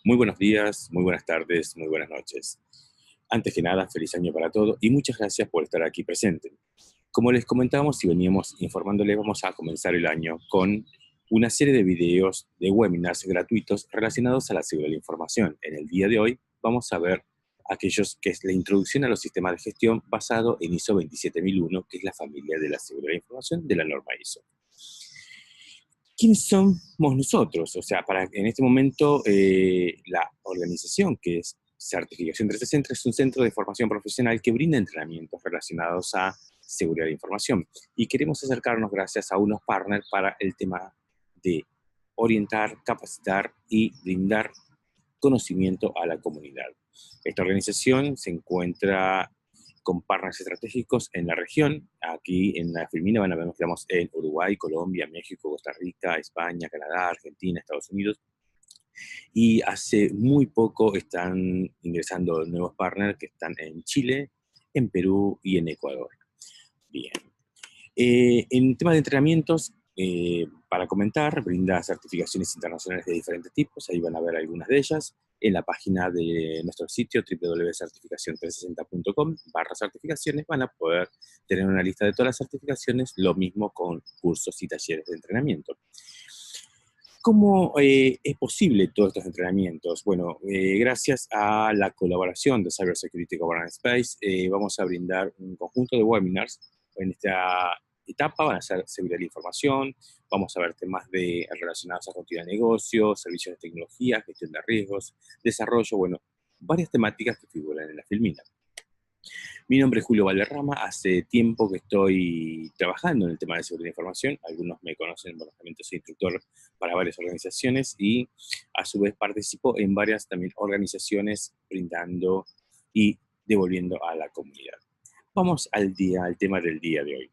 Muy buenos días, muy buenas tardes, muy buenas noches. Antes que nada, feliz año para todos y muchas gracias por estar aquí presente. Como les comentábamos y veníamos informándoles, vamos a comenzar el año con una serie de videos de webinars gratuitos relacionados a la seguridad de la información. En el día de hoy vamos a ver aquellos que es la introducción a los sistemas de gestión basado en ISO 27001, que es la familia de la seguridad de la información de la norma ISO. ¿Quiénes somos nosotros? O sea, en este momento la organización que es Certificación 360 es un centro de formación profesional que brinda entrenamientos relacionados a seguridad de información. Y queremos acercarnos gracias a unos partners para el tema de orientar, capacitar y brindar conocimiento a la comunidad. Esta organización se encuentra con partners estratégicos en la región. Aquí en la Filmina van a ver, digamos, en Uruguay, Colombia, México, Costa Rica, España, Canadá, Argentina, Estados Unidos. Y hace muy poco están ingresando nuevos partners que están en Chile, en Perú y en Ecuador. Bien. En tema de entrenamientos, para comentar, brinda certificaciones internacionales de diferentes tipos, ahí van a ver algunas de ellas, en la página de nuestro sitio www.certificacion360.com/certificaciones van a poder tener una lista de todas las certificaciones, lo mismo con cursos y talleres de entrenamiento. ¿Cómo es posible todos estos entrenamientos? Bueno, gracias a la colaboración de Cybersecurity Governance Space, vamos a brindar un conjunto de webinars. En esta etapa van a ser seguridad de la información, vamos a ver temas relacionados a continuidad de negocio, servicios de tecnología, gestión de riesgos, desarrollo, bueno, varias temáticas que figuran en la Filmina. Mi nombre es Julio Valderrama, hace tiempo que estoy trabajando en el tema de seguridad de información, algunos me conocen, bueno, también soy instructor para varias organizaciones y a su vez participo en varias también organizaciones brindando y devolviendo a la comunidad. Vamos al tema del día de hoy.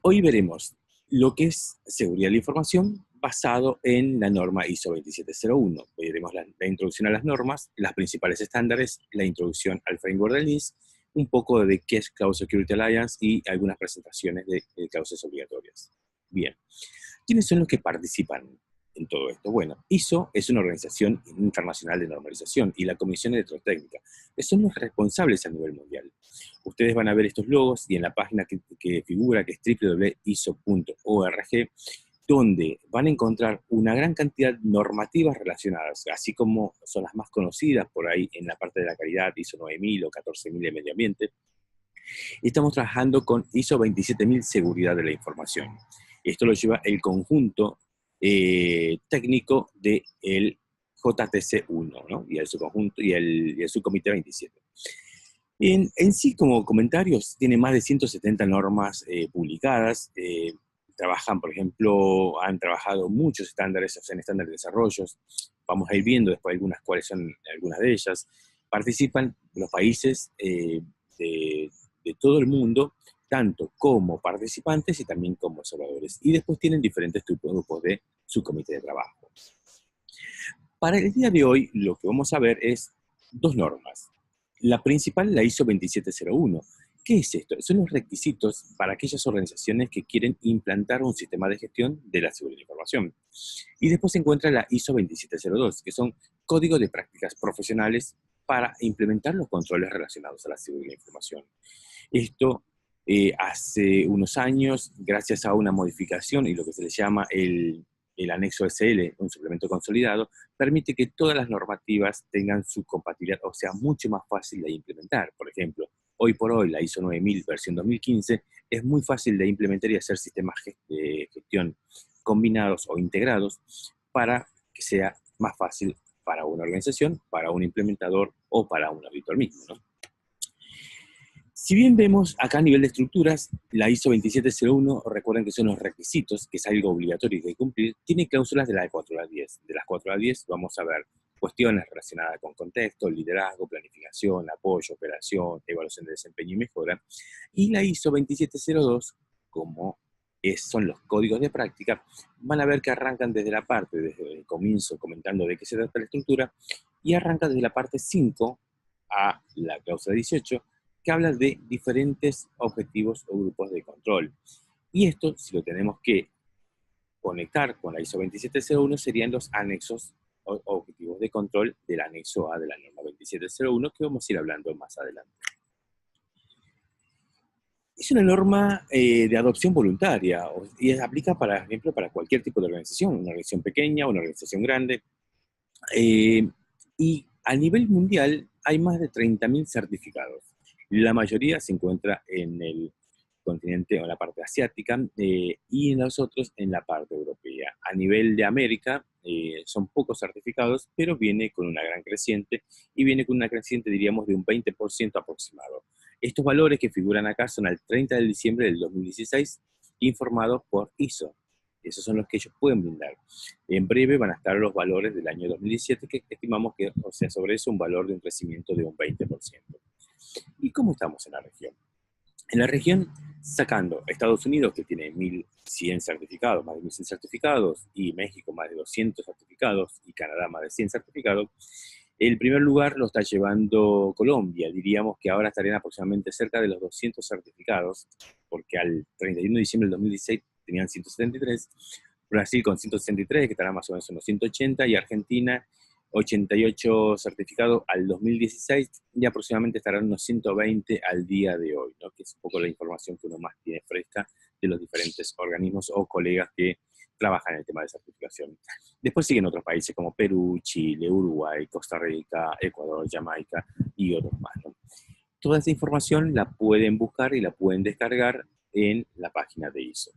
Hoy veremos lo que es seguridad de la información basado en la norma ISO 27001. Veremos la introducción a las normas, las principales estándares, la introducción al framework del NIST, un poco de qué es Cloud Security Alliance y algunas presentaciones de causas obligatorias. Bien, ¿quiénes son los que participan en todo esto? Bueno, ISO es una organización internacional de normalización y la Comisión Electrotécnica son los responsables a nivel mundial. Ustedes van a ver estos logos y en la página que figura, que es www.iso.org, donde van a encontrar una gran cantidad de normativas relacionadas, así como son las más conocidas por ahí en la parte de la calidad, ISO 9000 o 14000 de medio ambiente. Estamos trabajando con ISO 27000 seguridad de la información. Esto lo lleva el conjunto técnico del JTC1, ¿no? Y el subconjunto y el subcomité 27. En sí, como comentarios, tiene más de 170 normas publicadas. Trabajan, por ejemplo, han trabajado muchos estándares, o sea, en estándares de desarrollos. Vamos a ir viendo después cuáles son algunas de ellas. Participan los países de todo el mundo, tanto como participantes y también como observadores. Y después tienen diferentes grupos de subcomité de trabajo. Para el día de hoy, lo que vamos a ver es dos normas. La principal, la ISO 27001. ¿Qué es esto? Son los requisitos para aquellas organizaciones que quieren implantar un sistema de gestión de la seguridad de la información. Y después se encuentra la ISO 27002, que son códigos de prácticas profesionales para implementar los controles relacionados a la seguridad de la información. Esto hace unos años, gracias a una modificación y lo que se le llama el anexo SL, un suplemento consolidado, permite que todas las normativas tengan su compatibilidad, o sea, mucho más fácil de implementar. Por ejemplo, hoy por hoy la ISO 9000 versión 2015 es muy fácil de implementar y hacer sistemas de gestión combinados o integrados para que sea más fácil para una organización, para un implementador o para un auditor mismo, ¿no? Si bien vemos acá a nivel de estructuras, la ISO 27001, recuerden que son los requisitos, que es algo obligatorio y que cumplir, tiene cláusulas de la 4 a 10. De las 4 a 10 vamos a ver cuestiones relacionadas con contexto, liderazgo, planificación, apoyo, operación, evaluación de desempeño y mejora. Y la ISO 27002, como son los códigos de práctica, van a ver que arrancan desde el comienzo, comentando de qué se trata la estructura, y arranca desde la parte 5 a la cláusula 18, que habla de diferentes objetivos o grupos de control. Y esto, si lo tenemos que conectar con la ISO 27001, serían los anexos objetivos de control del anexo A de la norma 2701, que vamos a ir hablando más adelante. Es una norma de adopción voluntaria y aplica, por ejemplo, para cualquier tipo de organización, una organización pequeña, una organización grande. Y a nivel mundial hay más de 30.000 certificados. La mayoría se encuentra en el continente o en la parte asiática y en los otros en la parte europea. A nivel de América son pocos certificados, pero viene con una gran creciente y viene con una creciente, diríamos, de un 20% aproximado. Estos valores que figuran acá son al 30 de diciembre del 2016, informados por ISO. Esos son los que ellos pueden brindar. En breve van a estar los valores del año 2017, que estimamos que, o sea, sobre eso un valor de un crecimiento de un 20%. ¿Y cómo estamos en la región? En la región, sacando Estados Unidos, que tiene 1.100 certificados, más de 1.100 certificados, y México más de 200 certificados, y Canadá más de 100 certificados, el primer lugar lo está llevando Colombia. Diríamos que ahora estarían aproximadamente cerca de los 200 certificados, porque al 31 de diciembre del 2016 tenían 173, Brasil con 163, que estará más o menos en los 180, y Argentina 88 certificados al 2016 y aproximadamente estarán unos 120 al día de hoy, ¿no? Que es un poco la información que uno más tiene fresca de los diferentes organismos o colegas que trabajan en el tema de certificación. Después siguen otros países como Perú, Chile, Uruguay, Costa Rica, Ecuador, Jamaica y otros más, ¿no? Toda esa información la pueden buscar y la pueden descargar en la página de ISO.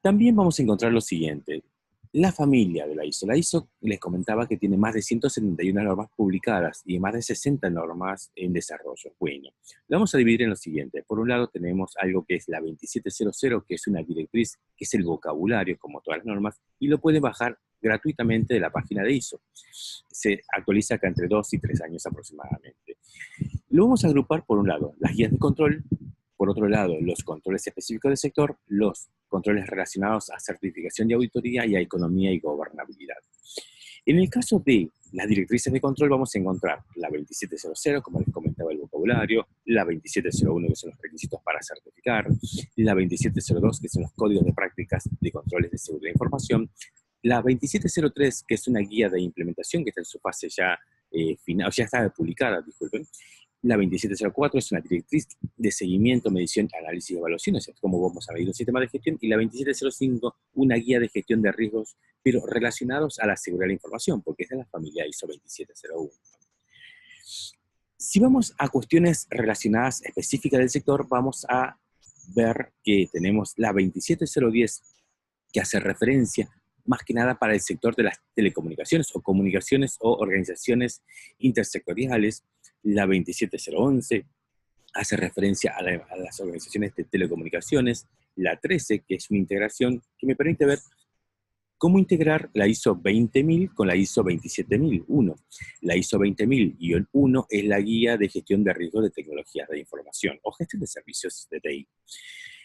También vamos a encontrar lo siguiente. La familia de la ISO. La ISO les comentaba que tiene más de 171 normas publicadas y más de 60 normas en desarrollo. Bueno, lo vamos a dividir en lo siguiente. Por un lado tenemos algo que es la 2700, que es una directriz, que es el vocabulario, como todas las normas, y lo pueden bajar gratuitamente de la página de ISO. Se actualiza acá entre 2 y 3 años aproximadamente. Lo vamos a agrupar por un lado las guías de control, por otro lado los controles específicos del sector, los controles relacionados a certificación y auditoría y a economía y gobernabilidad. En el caso de las directrices de control vamos a encontrar la 2700, como les comentaba el vocabulario, la 2701, que son los requisitos para certificar, la 2702, que son los códigos de prácticas de controles de seguridad de información, la 2703, que es una guía de implementación que está en su fase ya final, o ya está publicada, disculpen. La 2704 es una directriz de seguimiento, medición, análisis y evaluación, o sea, cómo vamos a medir un sistema de gestión. Y la 2705, una guía de gestión de riesgos, pero relacionados a la seguridad de la información, porque es de la familia ISO 2701. Si vamos a cuestiones relacionadas específicas del sector, vamos a ver que tenemos la 27010, que hace referencia más que nada para el sector de las telecomunicaciones o comunicaciones o organizaciones intersectoriales. La 27011 hace referencia a las organizaciones de telecomunicaciones. La 13, que es una integración que me permite ver cómo integrar la ISO 20000 con la ISO 27001. La ISO 20000-1 es la guía de gestión de riesgos de tecnologías de información o gestión de servicios de TI.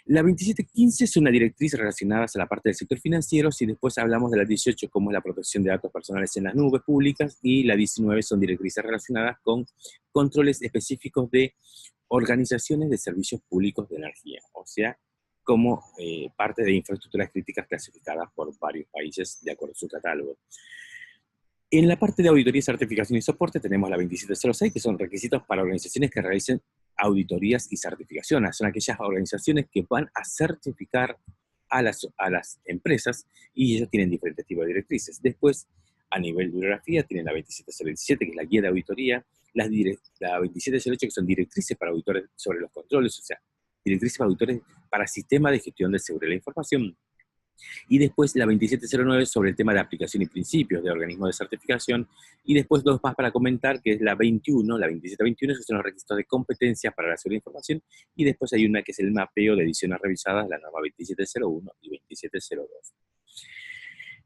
La 2715 es una directriz relacionada a la parte del sector financiero, y después hablamos de la 18 como es la protección de datos personales en las nubes públicas, y la 19 son directrices relacionadas con controles específicos de organizaciones de servicios públicos de energía, o sea, como parte de infraestructuras críticas clasificadas por varios países de acuerdo a su catálogo. En la parte de auditoría, certificación y soporte tenemos la 2706, que son requisitos para organizaciones que realicen auditorías y certificaciones. Son aquellas organizaciones que van a certificar a las empresas, y ellos tienen diferentes tipos de directrices. Después, a nivel de bibliografía, tienen la 27027, que es la guía de auditoría, la 2708, que son directrices para auditores sobre los controles, o sea, directrices para auditores para sistema de gestión de seguridad de la información. Y después la 2709 sobre el tema de aplicación y principios de organismos de certificación, y después dos más para comentar, que es la 21, la 2721, que son los requisitos de competencias para la seguridad de información, y después hay una que es el mapeo de ediciones revisadas, la norma 2701 y 2702.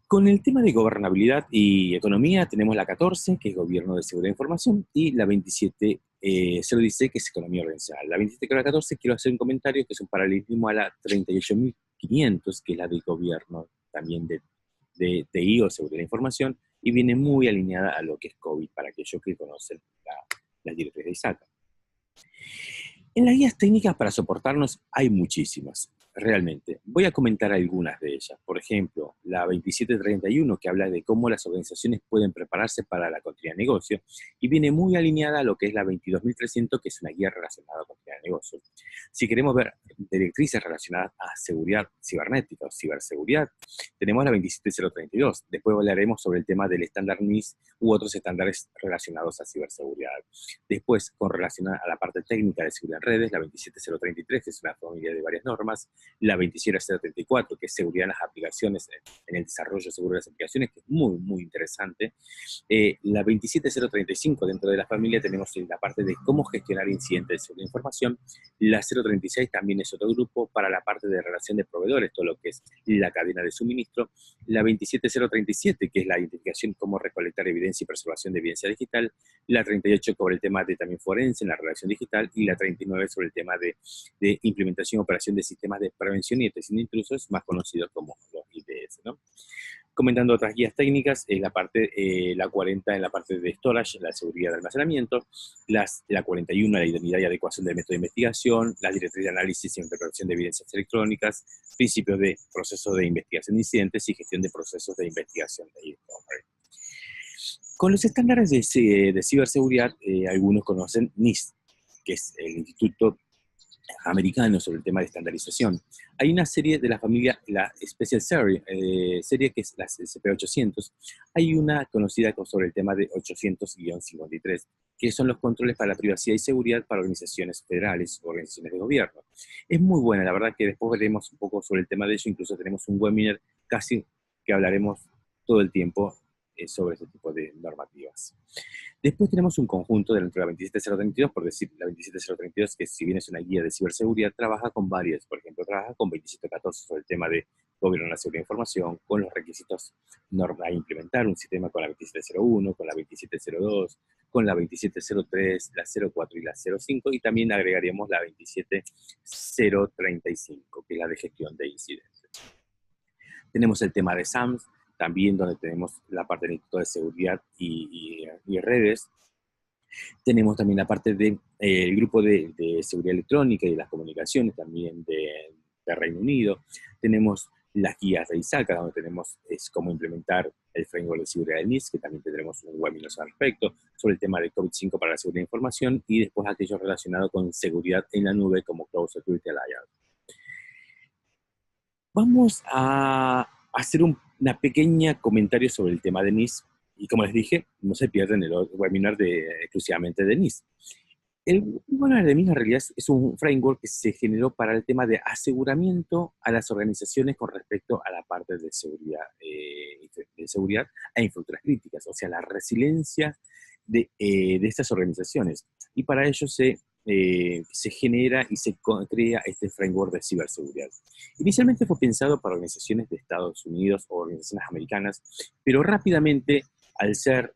Con el tema de gobernabilidad y economía tenemos la 14, que es Gobierno de Seguridad de Información, y la 27016, que es Economía Organizacional. La 2714 quiero hacer un comentario que es un paralelismo a la 38500, que es la de Gobierno también de TI o Seguridad de Información, y viene muy alineada a lo que es COVID, para aquellos que conocen las directrices de ISACA. En las guías técnicas para soportarnos hay muchísimas. realmente. Voy a comentar algunas de ellas. Por ejemplo, la 2731, que habla de cómo las organizaciones pueden prepararse para la continuidad de negocio, y viene muy alineada a lo que es la 22300, que es una guía relacionada con continuidad de negocio. Si queremos ver directrices relacionadas a seguridad cibernética o ciberseguridad, tenemos la 27032. Después hablaremos sobre el tema del estándar NIST u otros estándares relacionados a ciberseguridad. Después, con relación a la parte técnica de seguridad en redes, la 27033, que es una familia de varias normas, la 27034, que es seguridad en las aplicaciones, en el desarrollo seguro de las aplicaciones, que es muy, muy interesante. La 27035, dentro de la familia, tenemos la parte de cómo gestionar incidentes sobre información. La 036 también es otro grupo para la parte de relación de proveedores, todo lo que es la cadena de suministro. La 27037, que es la identificación, cómo recolectar evidencia y preservación de evidencia digital. La 38 sobre el tema de también forense en la relación digital. Y la 39 sobre el tema de implementación y operación de sistemas de prevención y detección de intrusos, más conocidos como los IDS, ¿no? Comentando otras guías técnicas, la 40 en la parte de storage, la seguridad de almacenamiento, la 41, la idoneidad y adecuación del método de investigación, la directriz de análisis y interpretación de evidencias electrónicas, principios de proceso de investigación de incidentes y gestión de procesos de investigación de e-commerce. Con los estándares de ciberseguridad, algunos conocen NIST, que es el Instituto Americano sobre el tema de estandarización. Hay una serie de la familia, la Special serie que es la CP800. Hay una conocida sobre el tema de 800-53, que son los controles para la privacidad y seguridad para organizaciones federales o organizaciones de gobierno. Es muy buena, la verdad que después veremos un poco sobre el tema de ello, incluso tenemos un webinar casi que hablaremos todo el tiempo sobre este tipo de normativas. Después tenemos un conjunto dentro de la 27032, por decir, la 27032, que si bien es una guía de ciberseguridad, trabaja con varias. Por ejemplo, trabaja con 2714 sobre el tema de gobierno de la seguridad de información, con los requisitos a implementar un sistema con la 2701, con la 2702, con la 2703, la 04 y la 05, y también agregaríamos la 27035, que es la de gestión de incidentes. Tenemos el tema de SAMS, también donde tenemos la parte del Instituto de Seguridad y redes. Tenemos también la parte del grupo de seguridad electrónica y de las comunicaciones, también de Reino Unido. Tenemos las guías de ISACA, donde tenemos cómo implementar el framework de seguridad del NIST, que también tendremos un webinar al respecto, sobre el tema de COVID-5 para la seguridad de información, y después aquello relacionado con seguridad en la nube, como Cloud Security Alliance. Vamos a hacer una pequeña comentario sobre el tema de NIST, y como les dije, no se pierden el webinar exclusivamente de NIST. El webinar de NIST en realidad es un framework que se generó para el tema de aseguramiento a las organizaciones con respecto a la parte de seguridad a infraestructuras críticas, o sea, la resiliencia de estas organizaciones. Y para ello se genera y se crea este framework de ciberseguridad. Inicialmente fue pensado para organizaciones de Estados Unidos o organizaciones americanas, pero rápidamente, al ser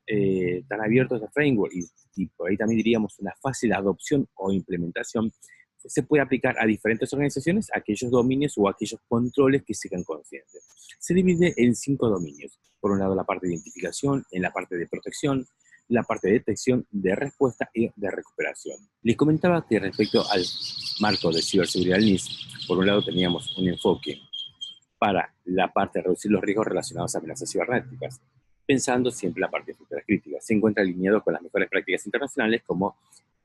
tan abiertos a framework y por ahí también diríamos una fácil adopción o implementación, se puede aplicar a diferentes organizaciones, a aquellos dominios o aquellos controles que sean conscientes. Se divide en 5 dominios. Por un lado, la parte de identificación, en la parte de protección, la parte de detección, de respuesta y de recuperación. Les comentaba que respecto al marco de ciberseguridad del NIST, por un lado teníamos un enfoque para la parte de reducir los riesgos relacionados a amenazas cibernéticas, pensando siempre en la parte de infraestructuras críticas. Se encuentra alineado con las mejores prácticas internacionales como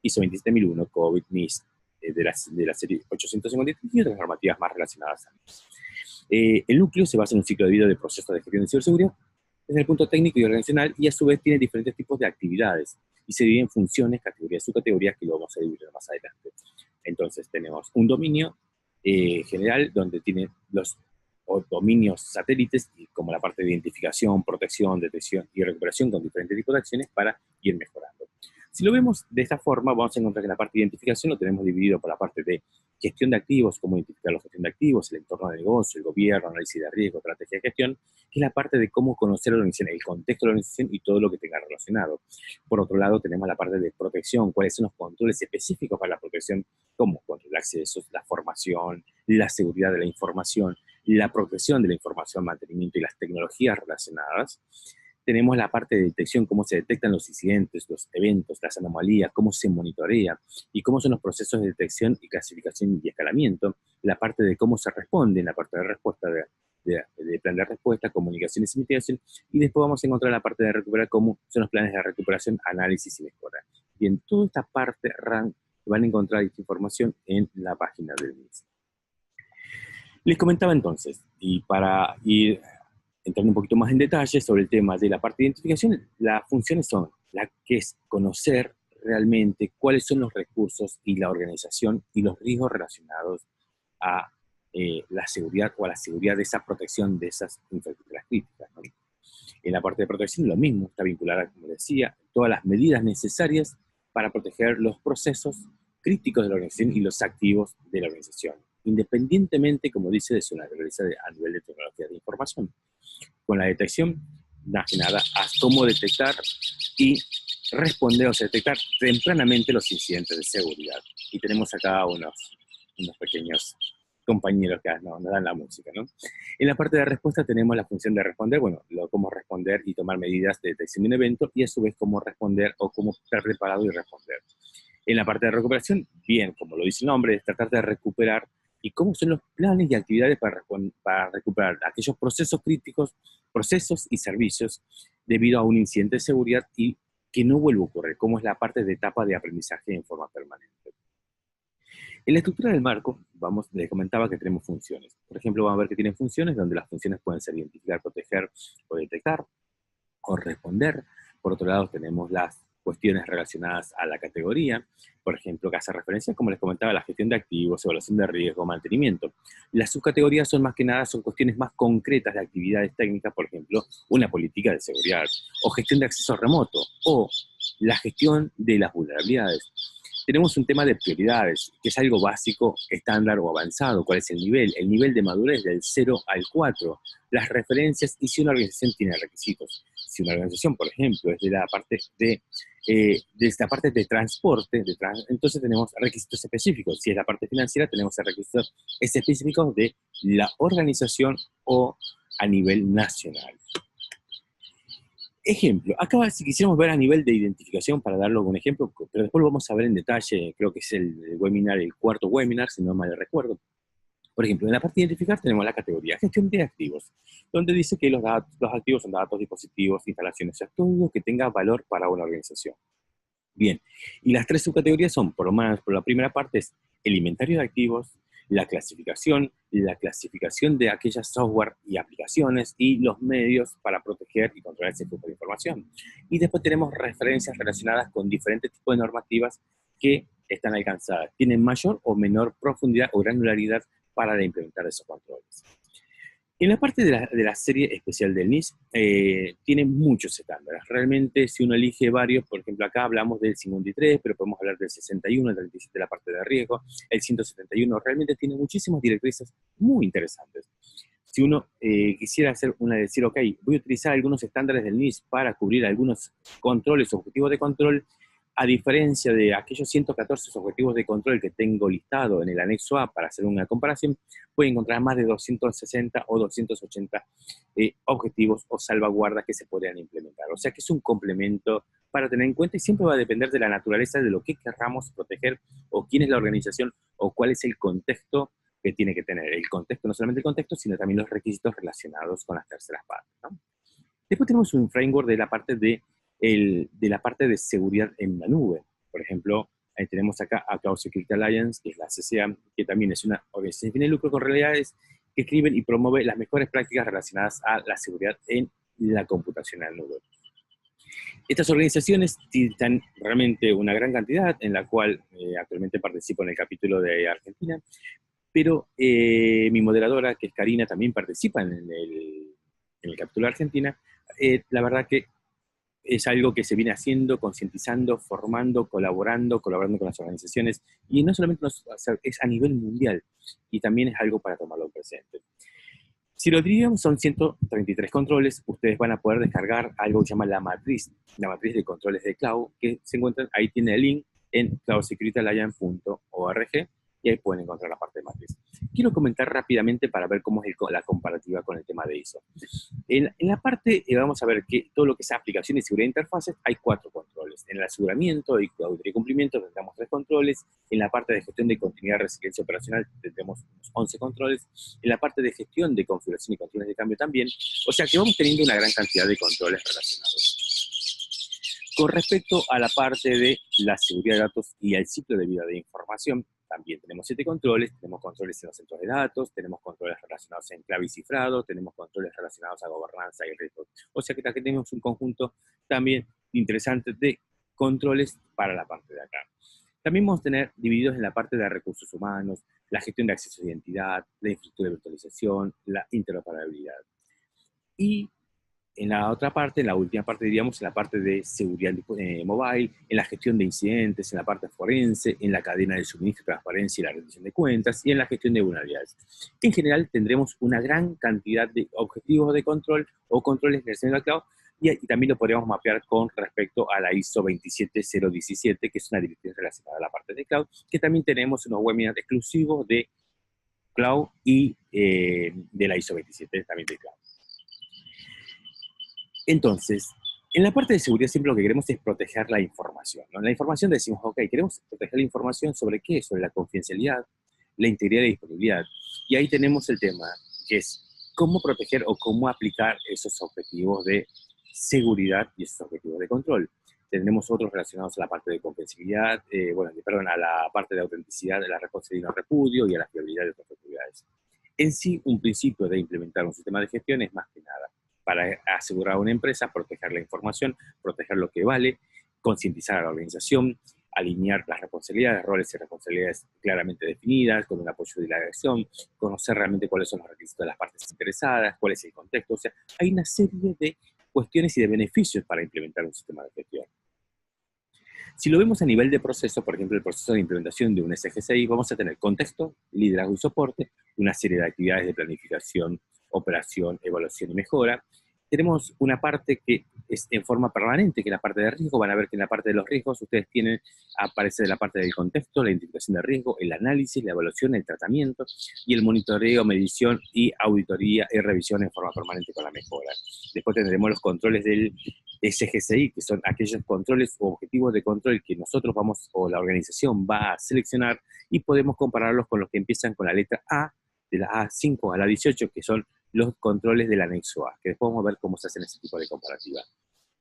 ISO 27001, COVID, NIST, de la serie 853 y otras normativas más relacionadas a NIST. El núcleo se basa en un ciclo de vida de procesos de gestión de ciberseguridad desde el punto técnico y organizacional, y a su vez tiene diferentes tipos de actividades y se divide en funciones, categorías, subcategorías, que lo vamos a dividir más adelante. Entonces tenemos un dominio general donde tiene los dominios satélites, como la parte de identificación, protección, detección y recuperación con diferentes tipos de acciones para ir mejorando. Si lo vemos de esta forma, vamos a encontrar que la parte de identificación lo tenemos dividido por la parte de gestión de activos, cómo identificar la gestión de activos, el entorno de negocio, el gobierno, análisis de riesgo, estrategia de gestión, que es la parte de cómo conocer la organización, el contexto de la organización y todo lo que tenga relacionado. Por otro lado, tenemos la parte de protección, cuáles son los controles específicos para la protección, como control de accesos, la formación, la seguridad de la información, la protección de la información, mantenimiento y las tecnologías relacionadas. tenemos la parte de detección, cómo se detectan los incidentes, los eventos, las anomalías, cómo se monitorea y cómo son los procesos de detección y clasificación y escalamiento, la parte de cómo se responde, la parte de respuesta de plan de respuesta, comunicaciones y mitigación, y después vamos a encontrar la parte de recuperar, cómo son los planes de recuperación, análisis y mejora. Y en toda esta parte van a encontrar esta información en la página del NIS. Les comentaba entonces, y para ir entrando un poquito más en detalle sobre el tema de la parte de identificación, las funciones son la que es conocer realmente cuáles son los recursos y la organización y los riesgos relacionados a la seguridad o a la seguridad de esa protección de esas infraestructuras críticas, ¿no? En la parte de protección lo mismo, está vinculada, como decía, todas las medidas necesarias para proteger los procesos críticos de la organización y los activos de la organización, independientemente, como dice, de su naturaleza a nivel de tecnología de información. Con la detección, más que nada, a cómo detectar y responder, o sea, detectar tempranamente los incidentes de seguridad. Y tenemos acá unos pequeños compañeros que nos dan la música, ¿no? En la parte de respuesta tenemos la función de responder, bueno, cómo responder y tomar medidas de detección de un evento, y a su vez cómo responder o cómo estar preparado y responder. En la parte de recuperación, bien, como lo dice el nombre, es tratar de recuperar y cómo son los planes y actividades para recuperar aquellos procesos críticos, procesos y servicios debido a un incidente de seguridad y que no vuelva a ocurrir, cómo es la parte de etapa de aprendizaje en forma permanente. En la estructura del marco, les comentaba que tenemos funciones. Por ejemplo, vamos a ver que tienen funciones donde las funciones pueden ser identificar, proteger o detectar o responder. Por otro lado, tenemos las cuestiones relacionadas a la categoría, por ejemplo, que hace referencia, como les comentaba, a la gestión de activos, evaluación de riesgo, mantenimiento. Las subcategorías son más que nada, son cuestiones más concretas de actividades técnicas, por ejemplo, una política de seguridad, o gestión de acceso remoto, o la gestión de las vulnerabilidades. Tenemos un tema de prioridades, que es algo básico, estándar o avanzado. ¿Cuál es el nivel? El nivel de madurez del 0 al 4. Las referencias y si una organización tiene requisitos. Si una organización, por ejemplo, es de la parte de transporte, entonces tenemos requisitos específicos. Si es la parte financiera, tenemos requisitos específicos de la organización o a nivel nacional. Ejemplo, acá si quisiéramos ver a nivel de identificación, para darlo un ejemplo, pero después lo vamos a ver en detalle, creo que es el webinar, el cuarto webinar, si no mal recuerdo. Por ejemplo, en la parte de identificar tenemos la categoría gestión de activos, donde dice que los activos son datos, dispositivos, instalaciones, o sea, todo lo que tenga valor para una organización. Bien, y las tres subcategorías son, por la primera parte es el inventario de activos, la clasificación de aquellas software y aplicaciones y los medios para proteger y controlar ese tipo de información. Y después tenemos referencias relacionadas con diferentes tipos de normativas que están alcanzadas. Tienen mayor o menor profundidad o granularidad para implementar esos controles. En la parte de la serie especial del NIS, tiene muchos estándares. Realmente, si uno elige varios, por ejemplo, acá hablamos del 53, pero podemos hablar del 61, el 37, la parte de riesgo, el 171, realmente tiene muchísimas directrices muy interesantes. Si uno quisiera decir, ok, voy a utilizar algunos estándares del NIS para cubrir algunos controles, objetivos de control, a diferencia de aquellos 114 objetivos de control que tengo listado en el anexo A para hacer una comparación, puede encontrar más de 260 o 280 objetivos o salvaguardas que se podrían implementar. O sea que es un complemento para tener en cuenta y siempre va a depender de la naturaleza de lo que querramos proteger o quién es la organización o cuál es el contexto que tiene que tener. El contexto, no solamente el contexto, sino también los requisitos relacionados con las terceras partes, ¿no? Después tenemos un framework de la parte de seguridad en la nube. Por ejemplo, ahí tenemos acá a Cloud Security Alliance, que es la CCA, que también es una organización sin lucro con realidades que escriben y promueve las mejores prácticas relacionadas a la seguridad en la computación en la nube. Estas organizaciones tienen realmente una gran cantidad, en la cual actualmente participo en el capítulo de Argentina, pero mi moderadora, que es Karina, también participa en el capítulo de Argentina. La verdad que es algo que se viene haciendo, concientizando, formando, colaborando con las organizaciones, y no solamente es a nivel mundial, y también es algo para tomarlo en presente. Si lo diríamos, son 133 controles. Ustedes van a poder descargar algo que se llama la matriz de controles de cloud, que se encuentran, ahí tiene el link en cloudsecurityalliance.org, y ahí pueden encontrar la parte de matriz. Quiero comentar rápidamente para ver cómo es la comparativa con el tema de ISO. En la parte, vamos a ver que todo lo que es aplicación y seguridad de interfaces, hay 4 controles. En el aseguramiento y auditoría y cumplimiento tendremos 3 controles. En la parte de gestión de continuidad y resiliencia operacional tendremos unos 11 controles. En la parte de gestión de configuración y controles de cambio también. O sea que vamos teniendo una gran cantidad de controles relacionados. Con respecto a la parte de la seguridad de datos y el ciclo de vida de información, también tenemos 7 controles. Tenemos controles en los centros de datos, tenemos controles relacionados en clave y cifrado, tenemos controles relacionados a gobernanza y riesgo. O sea que aquí tenemos un conjunto también interesante de controles para la parte de acá. También vamos a tener divididos en la parte de recursos humanos, la gestión de acceso de identidad, la infraestructura de virtualización, la interoperabilidad. Y en la otra parte, en la última parte, diríamos, en la parte de seguridad mobile, en la gestión de incidentes, en la parte forense, en la cadena de suministro, transparencia y la rendición de cuentas, y en la gestión de vulnerabilidades. En general, tendremos una gran cantidad de objetivos de control o controles relacionados al cloud, y también lo podríamos mapear con respecto a la ISO 27017, que es una directriz relacionada a la parte de cloud, que también tenemos unos webinars exclusivos de cloud y de la ISO 27, también de cloud. Entonces, en la parte de seguridad siempre lo que queremos es proteger la información, ¿no? En la información decimos, ok, queremos proteger la información ¿sobre qué? Sobre la confidencialidad, la integridad y disponibilidad. Y ahí tenemos el tema, que es cómo proteger o cómo aplicar esos objetivos de seguridad y esos objetivos de control. Tenemos otros relacionados a la parte de confidencialidad, a la parte de autenticidad, de la responsabilidad y no repudio y a la fiabilidad de otras actividades. En sí, un principio de implementar un sistema de gestión es más que nada para asegurar a una empresa, proteger la información, proteger lo que vale, concientizar a la organización, alinear las responsabilidades, roles y responsabilidades claramente definidas, con un apoyo de la dirección, conocer realmente cuáles son los requisitos de las partes interesadas, cuál es el contexto. O sea, hay una serie de cuestiones y de beneficios para implementar un sistema de gestión. Si lo vemos a nivel de proceso, por ejemplo, el proceso de implementación de un SGCI, vamos a tener contexto, liderazgo y soporte, una serie de actividades de planificación, operación, evaluación y mejora. Tenemos una parte que es en forma permanente, que es la parte de riesgo. Van a ver que en la parte de los riesgos ustedes aparece la parte del contexto, la identificación de riesgo, el análisis, la evaluación, el tratamiento y el monitoreo, medición y auditoría y revisión en forma permanente con la mejora. Después tendremos los controles del SGCI, que son aquellos controles o objetivos de control que nosotros o la organización va a seleccionar y podemos compararlos con los que empiezan con la letra A, de la A5 a la 18, que son los controles del anexo A, que después vamos a ver cómo se hacen ese tipo de comparativa.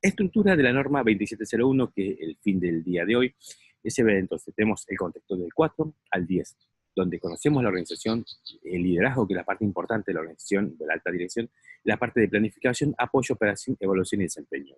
Estructura de la norma 2701, que es el fin del día de hoy. Entonces tenemos el contexto del 4 al 10, donde conocemos la organización, el liderazgo, que es la parte importante de la organización, de la alta dirección, la parte de planificación, apoyo, operación, evaluación y desempeño.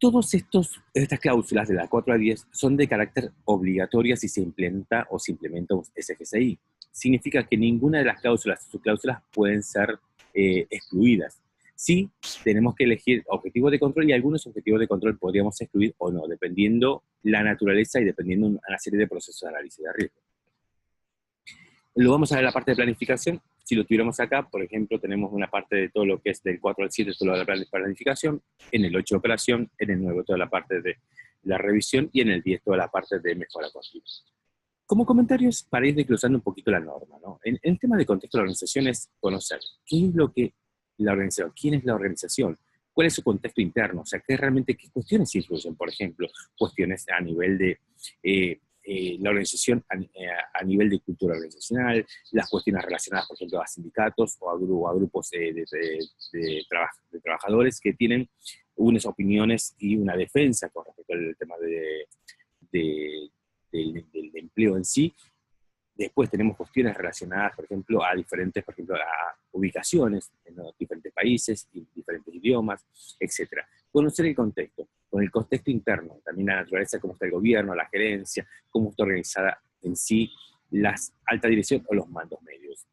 Todas estas cláusulas de la 4 a 10 son de carácter obligatorio si se implementa un SGCI. Significa que ninguna de las cláusulas o subcláusulas pueden ser excluidas. Sí, tenemos que elegir objetivos de control y algunos objetivos de control podríamos excluir o no, dependiendo la naturaleza y dependiendo una serie de procesos de análisis de riesgo. Lo vamos a ver en la parte de planificación. Si lo tuviéramos acá, por ejemplo, tenemos una parte de todo lo que es del 4 al 7, todo lo de la planificación, en el 8 operación, en el 9 toda la parte de la revisión y en el 10 toda la parte de mejora continua. Como comentarios, para ir desglosando un poquito la norma, ¿no? En el tema de contexto de la organización es conocer qué es lo que la organización, quién es la organización, cuál es su contexto interno, o sea, qué cuestiones influyen, por ejemplo, cuestiones a nivel de la organización, a nivel de cultura organizacional, las cuestiones relacionadas, por ejemplo, a sindicatos o a grupos de trabajadores que tienen unas opiniones y una defensa con respecto al tema del empleo en sí. Después tenemos cuestiones relacionadas, por ejemplo, a ubicaciones en los diferentes países, y diferentes idiomas, etc. Conocer el contexto, con el contexto interno, también la naturaleza, cómo está el gobierno, la gerencia, cómo está organizada en sí la alta dirección o los mandos medios.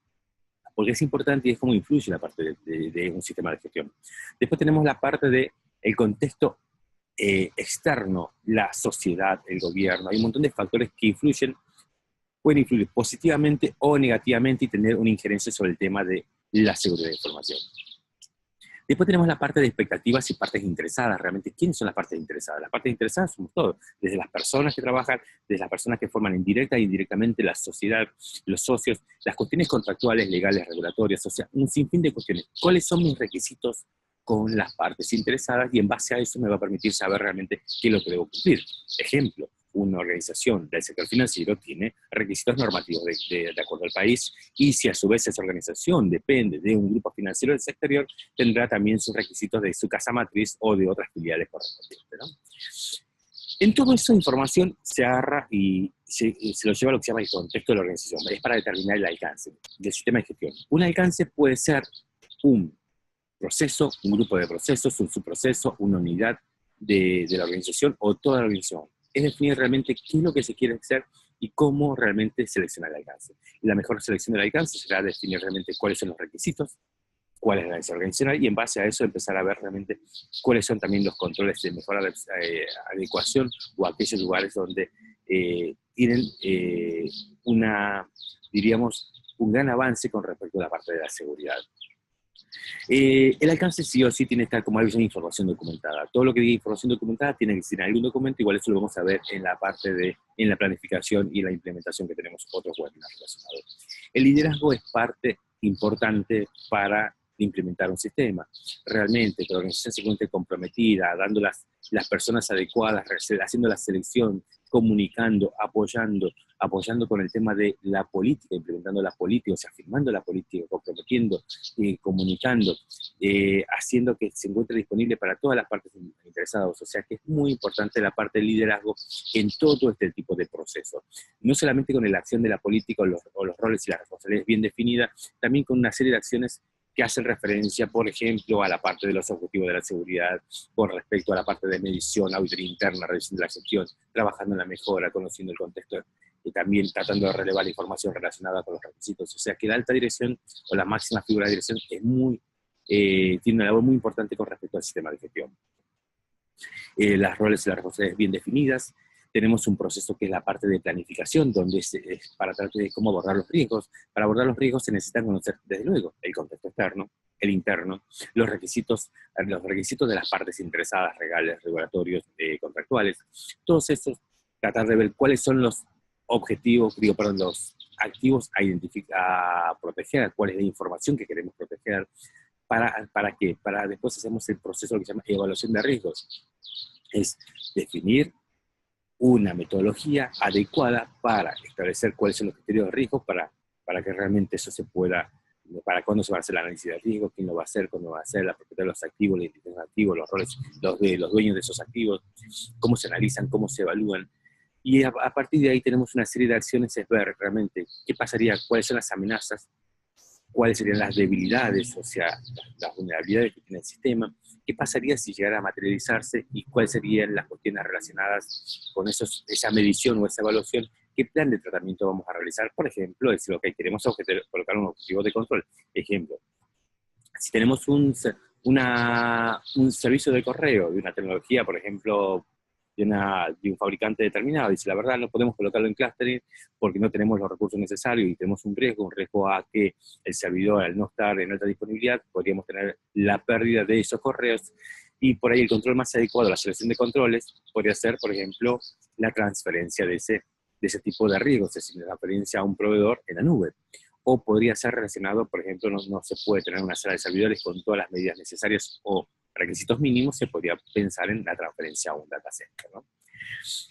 Porque es importante y es cómo influye la parte de un sistema de gestión. Después tenemos la parte del contexto externo, la sociedad, el gobierno. Hay un montón de factores que pueden influir positivamente o negativamente y tener una injerencia sobre el tema de la seguridad de información. Después tenemos la parte de expectativas y partes interesadas. Realmente, ¿quiénes son las partes interesadas? Las partes interesadas somos todos, desde las personas que trabajan, desde las personas que forman indirecta e indirectamente la sociedad, los socios, las cuestiones contractuales, legales, regulatorias, o sea, un sinfín de cuestiones. ¿Cuáles son mis requisitos con las partes interesadas? Y en base a eso me va a permitir saber realmente qué es lo que debo cumplir. Ejemplo, una organización del sector financiero tiene requisitos normativos de acuerdo al país, y si a su vez esa organización depende de un grupo financiero del exterior, tendrá también sus requisitos de su casa matriz o de otras filiales correspondientes, ¿no? En todo eso, información se agarra y se lo lleva a lo que se llama el contexto de la organización. Es para determinar el alcance del sistema de gestión. Un alcance puede ser un proceso, un grupo de procesos, un subproceso, una unidad de la organización o toda la organización. Es definir realmente qué es lo que se quiere hacer y cómo realmente seleccionar el alcance. Y la mejor selección del alcance será definir realmente cuáles son los requisitos, cuál es la necesidad organizacional, y en base a eso empezar a ver realmente cuáles son también los controles de mejor adecuación o aquellos lugares donde tienen diríamos, un gran avance con respecto a la parte de la seguridad. El alcance sí o sí tiene que estar como algo de información documentada. Todo lo que diga información documentada tiene que ser en algún documento, igual eso lo vamos a ver en la parte en la planificación y la implementación, que tenemos otros webinars relacionados. El liderazgo es parte importante para implementar un sistema. Realmente, que la organización se encuentre comprometida, dando las personas adecuadas, haciendo la selección, comunicando, apoyando con el tema de la política, implementando la política, o sea, firmando la política, comprometiendo, comunicando, haciendo que se encuentre disponible para todas las partes interesadas. O sea, que es muy importante la parte del liderazgo en todo este tipo de procesos. No solamente con la acción de la política o los roles y las responsabilidades bien definidas, también con una serie de acciones que hacen referencia, por ejemplo, a la parte de los objetivos de la seguridad, con respecto a la parte de medición, auditoría interna, revisión de la gestión, trabajando en la mejora, conociendo el contexto y también tratando de relevar la información relacionada con los requisitos. O sea que la alta dirección o la máxima figura de dirección es tiene una labor muy importante con respecto al sistema de gestión. Las roles y las responsabilidades bien definidas. Tenemos un proceso que es la parte de planificación, donde es para tratar de cómo abordar los riesgos. Para abordar los riesgos se necesitan conocer, desde luego, el contexto externo, el interno, los requisitos de las partes interesadas, legales, regulatorios, contractuales. Todos estos, tratar de ver cuáles son los objetivos, los activos a proteger, cuál es la información que queremos proteger. ¿Para qué? Para después hacemos el proceso que se llama evaluación de riesgos. Es definir una metodología adecuada para establecer cuáles son los criterios de riesgo para que realmente eso se pueda, para cuándo se va a hacer el análisis de riesgo, quién lo va a hacer, cuándo va a hacer, la propiedad de los activos, la identificación de los activos, los roles los dueños de esos activos, cómo se analizan, cómo se evalúan. Y a partir de ahí tenemos una serie de acciones, es ver realmente qué pasaría, cuáles son las amenazas, cuáles serían las debilidades, o sea, las vulnerabilidades que tiene el sistema, qué pasaría si llegara a materializarse y cuáles serían las cuestiones relacionadas con esa medición o esa evaluación, qué plan de tratamiento vamos a realizar. Por ejemplo, decir, ok, queremos colocar un objetivo de control. Ejemplo, si tenemos un servicio de correo, de una tecnología, por ejemplo, de un fabricante determinado, y si la verdad no podemos colocarlo en clustering porque no tenemos los recursos necesarios y tenemos un riesgo a que el servidor, al no estar en alta disponibilidad, podríamos tener la pérdida de esos correos, y por ahí el control más adecuado, la selección de controles, podría ser, por ejemplo, la transferencia de ese tipo de riesgos, es decir, la transferencia a un proveedor en la nube. O podría ser relacionado, por ejemplo, no se puede tener una sala de servidores con todas las medidas necesarias o requisitos mínimos, se podría pensar en la transferencia a un data center, ¿no?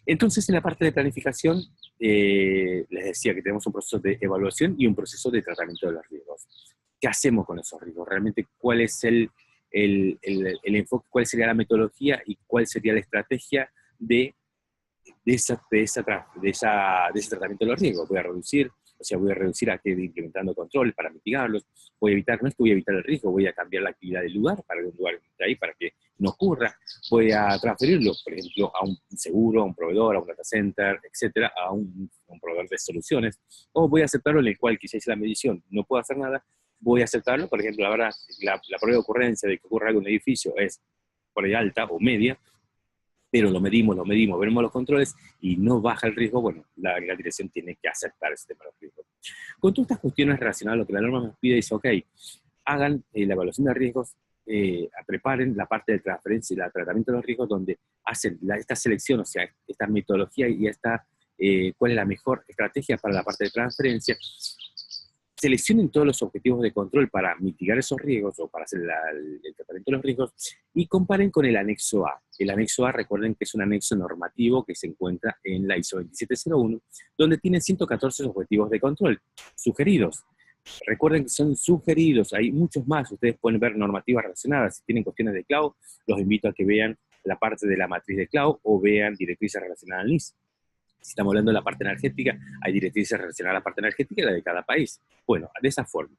Entonces, en la parte de planificación, les decía que tenemos un proceso de evaluación y un proceso de tratamiento de los riesgos. ¿Qué hacemos con esos riesgos? Realmente, ¿cuál es el enfoque, cuál sería la metodología y cuál sería la estrategia de ese tratamiento de los riesgos? Voy a reducir a que implementando controles para mitigarlos, no es que voy a evitar el riesgo, voy a cambiar la actividad del lugar para que un lugar esté ahí para que no ocurra, voy a transferirlo, por ejemplo, a un seguro, a un proveedor, a un data center, etcétera, a un proveedor de soluciones, o voy a aceptarlo en el cual quizás hice la medición, no puedo hacer nada, voy a aceptarlo, por ejemplo, ahora la probabilidad de ocurrencia de que ocurra algo en un edificio es por ahí alta o media, pero lo medimos, vemos los controles y no baja el riesgo, bueno, la dirección tiene que aceptar ese tema de riesgo. Con todas estas cuestiones relacionadas a lo que la norma nos pide, dice, ok, hagan la evaluación de riesgos, preparen la parte de transferencia y el tratamiento de los riesgos, donde hacen esta selección, o sea, esta metodología y cuál es la mejor estrategia para la parte de transferencia. Seleccionen todos los objetivos de control para mitigar esos riesgos o para hacer el tratamiento de los riesgos y comparen con el anexo A. El anexo A, recuerden que es un anexo normativo que se encuentra en la ISO 27001, donde tiene 114 objetivos de control sugeridos. Recuerden que son sugeridos, hay muchos más. Ustedes pueden ver normativas relacionadas. Si tienen cuestiones de cloud, los invito a que vean la parte de la matriz de cloud o vean directrices relacionadas al NIS. Si estamos hablando de la parte energética, hay directrices relacionadas a la parte energética y la de cada país. Bueno, de esa forma.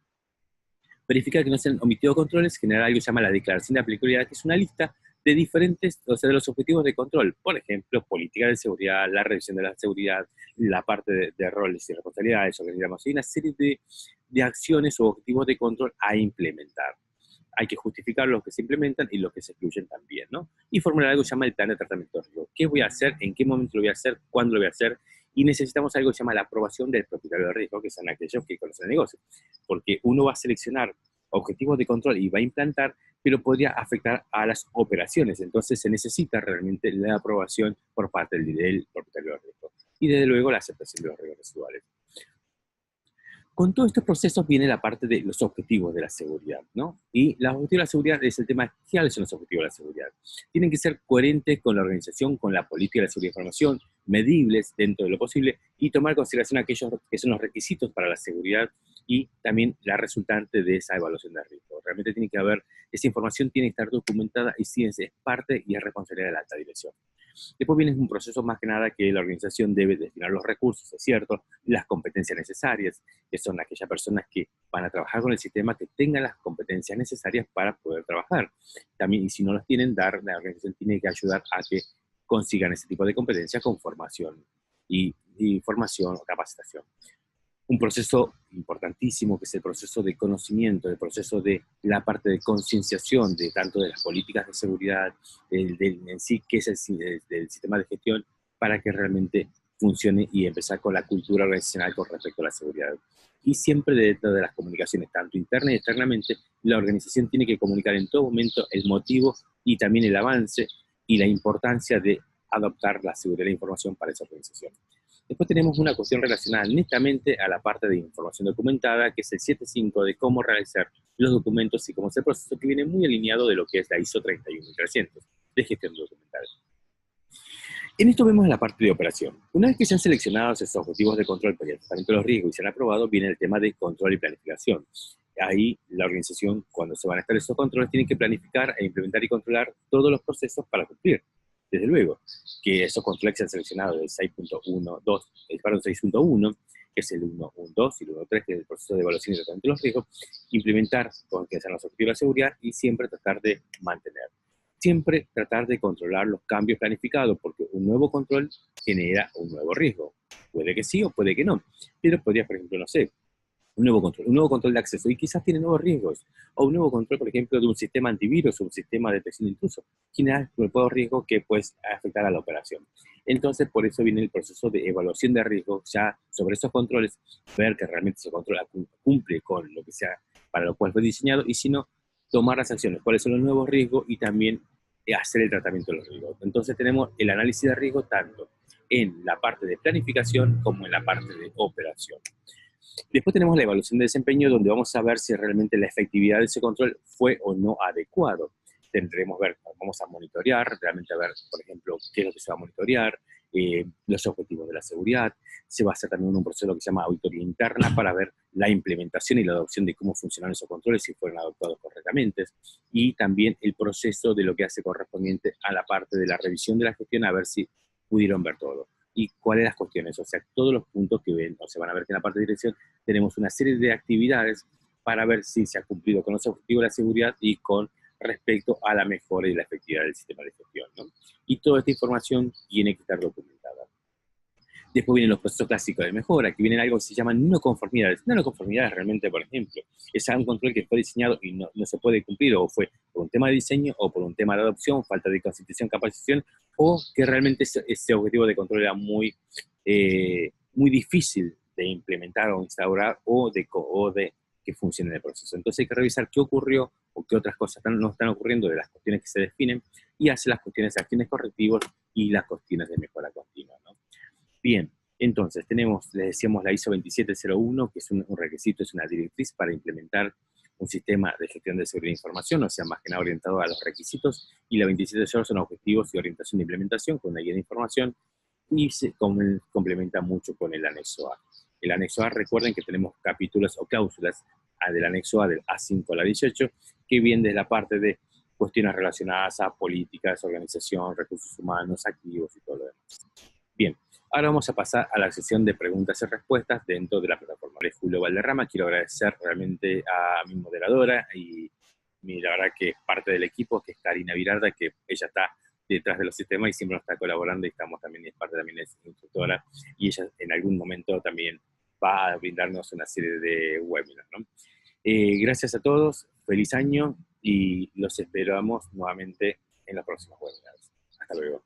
Verificar que no se han omitido controles, generar algo que se llama la declaración de aplicabilidad, que es una lista de diferentes, o sea, de los objetivos de control. Por ejemplo, política de seguridad, la revisión de la seguridad, la parte de roles y responsabilidades, organigramos, hay una serie de acciones o objetivos de control a implementar. Hay que justificar los que se implementan y los que se excluyen también, ¿no? Y formular algo que se llama el plan de tratamiento de riesgo. ¿Qué voy a hacer? ¿En qué momento lo voy a hacer? ¿Cuándo lo voy a hacer? Y necesitamos algo que se llama la aprobación del propietario de riesgo, que son aquellos que conocen el negocio. Porque uno va a seleccionar objetivos de control y va a implantar, pero podría afectar a las operaciones. Entonces se necesita realmente la aprobación por parte del propietario de riesgo. Y desde luego la aceptación de los riesgos residuales. Con todos estos procesos viene la parte de los objetivos de la seguridad, ¿no? Y los objetivos de la seguridad es el tema, ¿cuáles son los objetivos de la seguridad? Tienen que ser coherentes con la organización, con la política de la seguridad de información, medibles dentro de lo posible y tomar en consideración aquellos que son los requisitos para la seguridad y también la resultante de esa evaluación de riesgo. Realmente tiene que haber, esa información tiene que estar documentada y sí es parte y es responsabilidad de la alta dirección. Después viene un proceso más que nada que la organización debe destinar los recursos, es cierto, las competencias necesarias, que son aquellas personas que van a trabajar con el sistema, que tengan las competencias necesarias para poder trabajar. También, y si no las tienen, la organización tiene que ayudar a que consigan ese tipo de competencias con formación y formación o capacitación. Un proceso importantísimo que es el proceso de conocimiento, el proceso de la parte de concienciación de tanto de las políticas de seguridad, en sí, que es del sistema de gestión, para que realmente funcione y empezar con la cultura organizacional con respecto a la seguridad. Y siempre dentro de las comunicaciones, tanto interna y externamente, la organización tiene que comunicar en todo momento el motivo y también el avance y la importancia de adoptar la seguridad de la información para esa organización. Después tenemos una cuestión relacionada netamente a la parte de información documentada, que es el 7.5 de cómo realizar los documentos y cómo hacer el proceso, que viene muy alineado de lo que es la ISO 31300 de gestión documental. En esto vemos la parte de operación. Una vez que se han seleccionado esos objetivos de control para el tratamiento de los riesgos y se han aprobado, viene el tema de control y planificación. Ahí la organización, cuando se van a establecer esos controles, tiene que planificar e implementar y controlar todos los procesos para cumplir. Desde luego, que esos controles se han seleccionado del 6.1, que es el 1.1.2 y el 1.3, que es el proceso de evaluación y tratamiento de los riesgos, implementar con que sean los objetivos de la seguridad y siempre tratar de mantener. Siempre tratar de controlar los cambios planificados, porque un nuevo control genera un nuevo riesgo. Puede que sí o puede que no, pero podría, por ejemplo, no sé, un nuevo control de acceso y quizás tiene nuevos riesgos, o un nuevo control, por ejemplo, de un sistema antivirus o un sistema de detección de intrusos, genera nuevos riesgos que puede afectar a la operación. Entonces, por eso viene el proceso de evaluación de riesgos ya sobre esos controles, ver que realmente ese control cumple con lo que sea para lo cual fue diseñado, y si no, tomar las acciones, cuáles son los nuevos riesgos y también hacer el tratamiento de los riesgos. Entonces tenemos el análisis de riesgo tanto en la parte de planificación como en la parte de operación. Después tenemos la evaluación de desempeño, donde vamos a ver si realmente la efectividad de ese control fue o no adecuado. Vamos a monitorear, realmente a ver, por ejemplo, qué es lo que se va a monitorear, los objetivos de la seguridad. Se va a hacer también un proceso que se llama auditoría interna para ver la implementación y la adopción de cómo funcionan esos controles, si fueron adoptados correctamente, y también el proceso de lo que hace correspondiente a la parte de la revisión de la gestión, a ver si pudieron ver todo. Y cuáles las cuestiones, o sea, todos los puntos que ven, o se van a ver que en la parte de dirección tenemos una serie de actividades para ver si se ha cumplido con los objetivos de la seguridad y con respecto a la mejora y la efectividad del sistema de gestión, ¿no? Y toda esta información tiene que estar documentada. Después vienen los procesos clásicos de mejora, que vienen algo que se llaman no conformidades. No conformidades realmente, por ejemplo, es un control que fue diseñado y no se puede cumplir, o fue por un tema de diseño, o por un tema de adopción, falta de capacitación, o que realmente ese objetivo de control era muy difícil de implementar o instaurar o de que funcione en el proceso. Entonces hay que revisar qué ocurrió o qué otras cosas no están ocurriendo de las cuestiones que se definen y hacer las cuestiones de acciones correctivos y las cuestiones de mejora continua, ¿no? Bien, entonces tenemos, les decíamos, la ISO 27001, que es un requisito, es una directriz para implementar un sistema de gestión de seguridad de información, o sea, más que nada orientado a los requisitos, y la 270 son objetivos y orientación de implementación con una guía de información, y se complementa mucho con el anexo A. El anexo A, recuerden que tenemos capítulos o cláusulas del anexo A, del A5 a la 18, que vienen de la parte de cuestiones relacionadas a políticas, organización, recursos humanos, activos y todo lo demás. Bien, ahora vamos a pasar a la sesión de preguntas y respuestas dentro de la plataforma. De Julio Valderrama, quiero agradecer realmente a mi moderadora y la verdad que es parte del equipo, que es Karina Virarda, que ella está detrás de los sistemas y siempre nos está colaborando y estamos también, es parte también es instructora, y ella en algún momento también va a brindarnos una serie de webinars, ¿no? Gracias a todos, feliz año y los esperamos nuevamente en los próximos webinars. Hasta luego.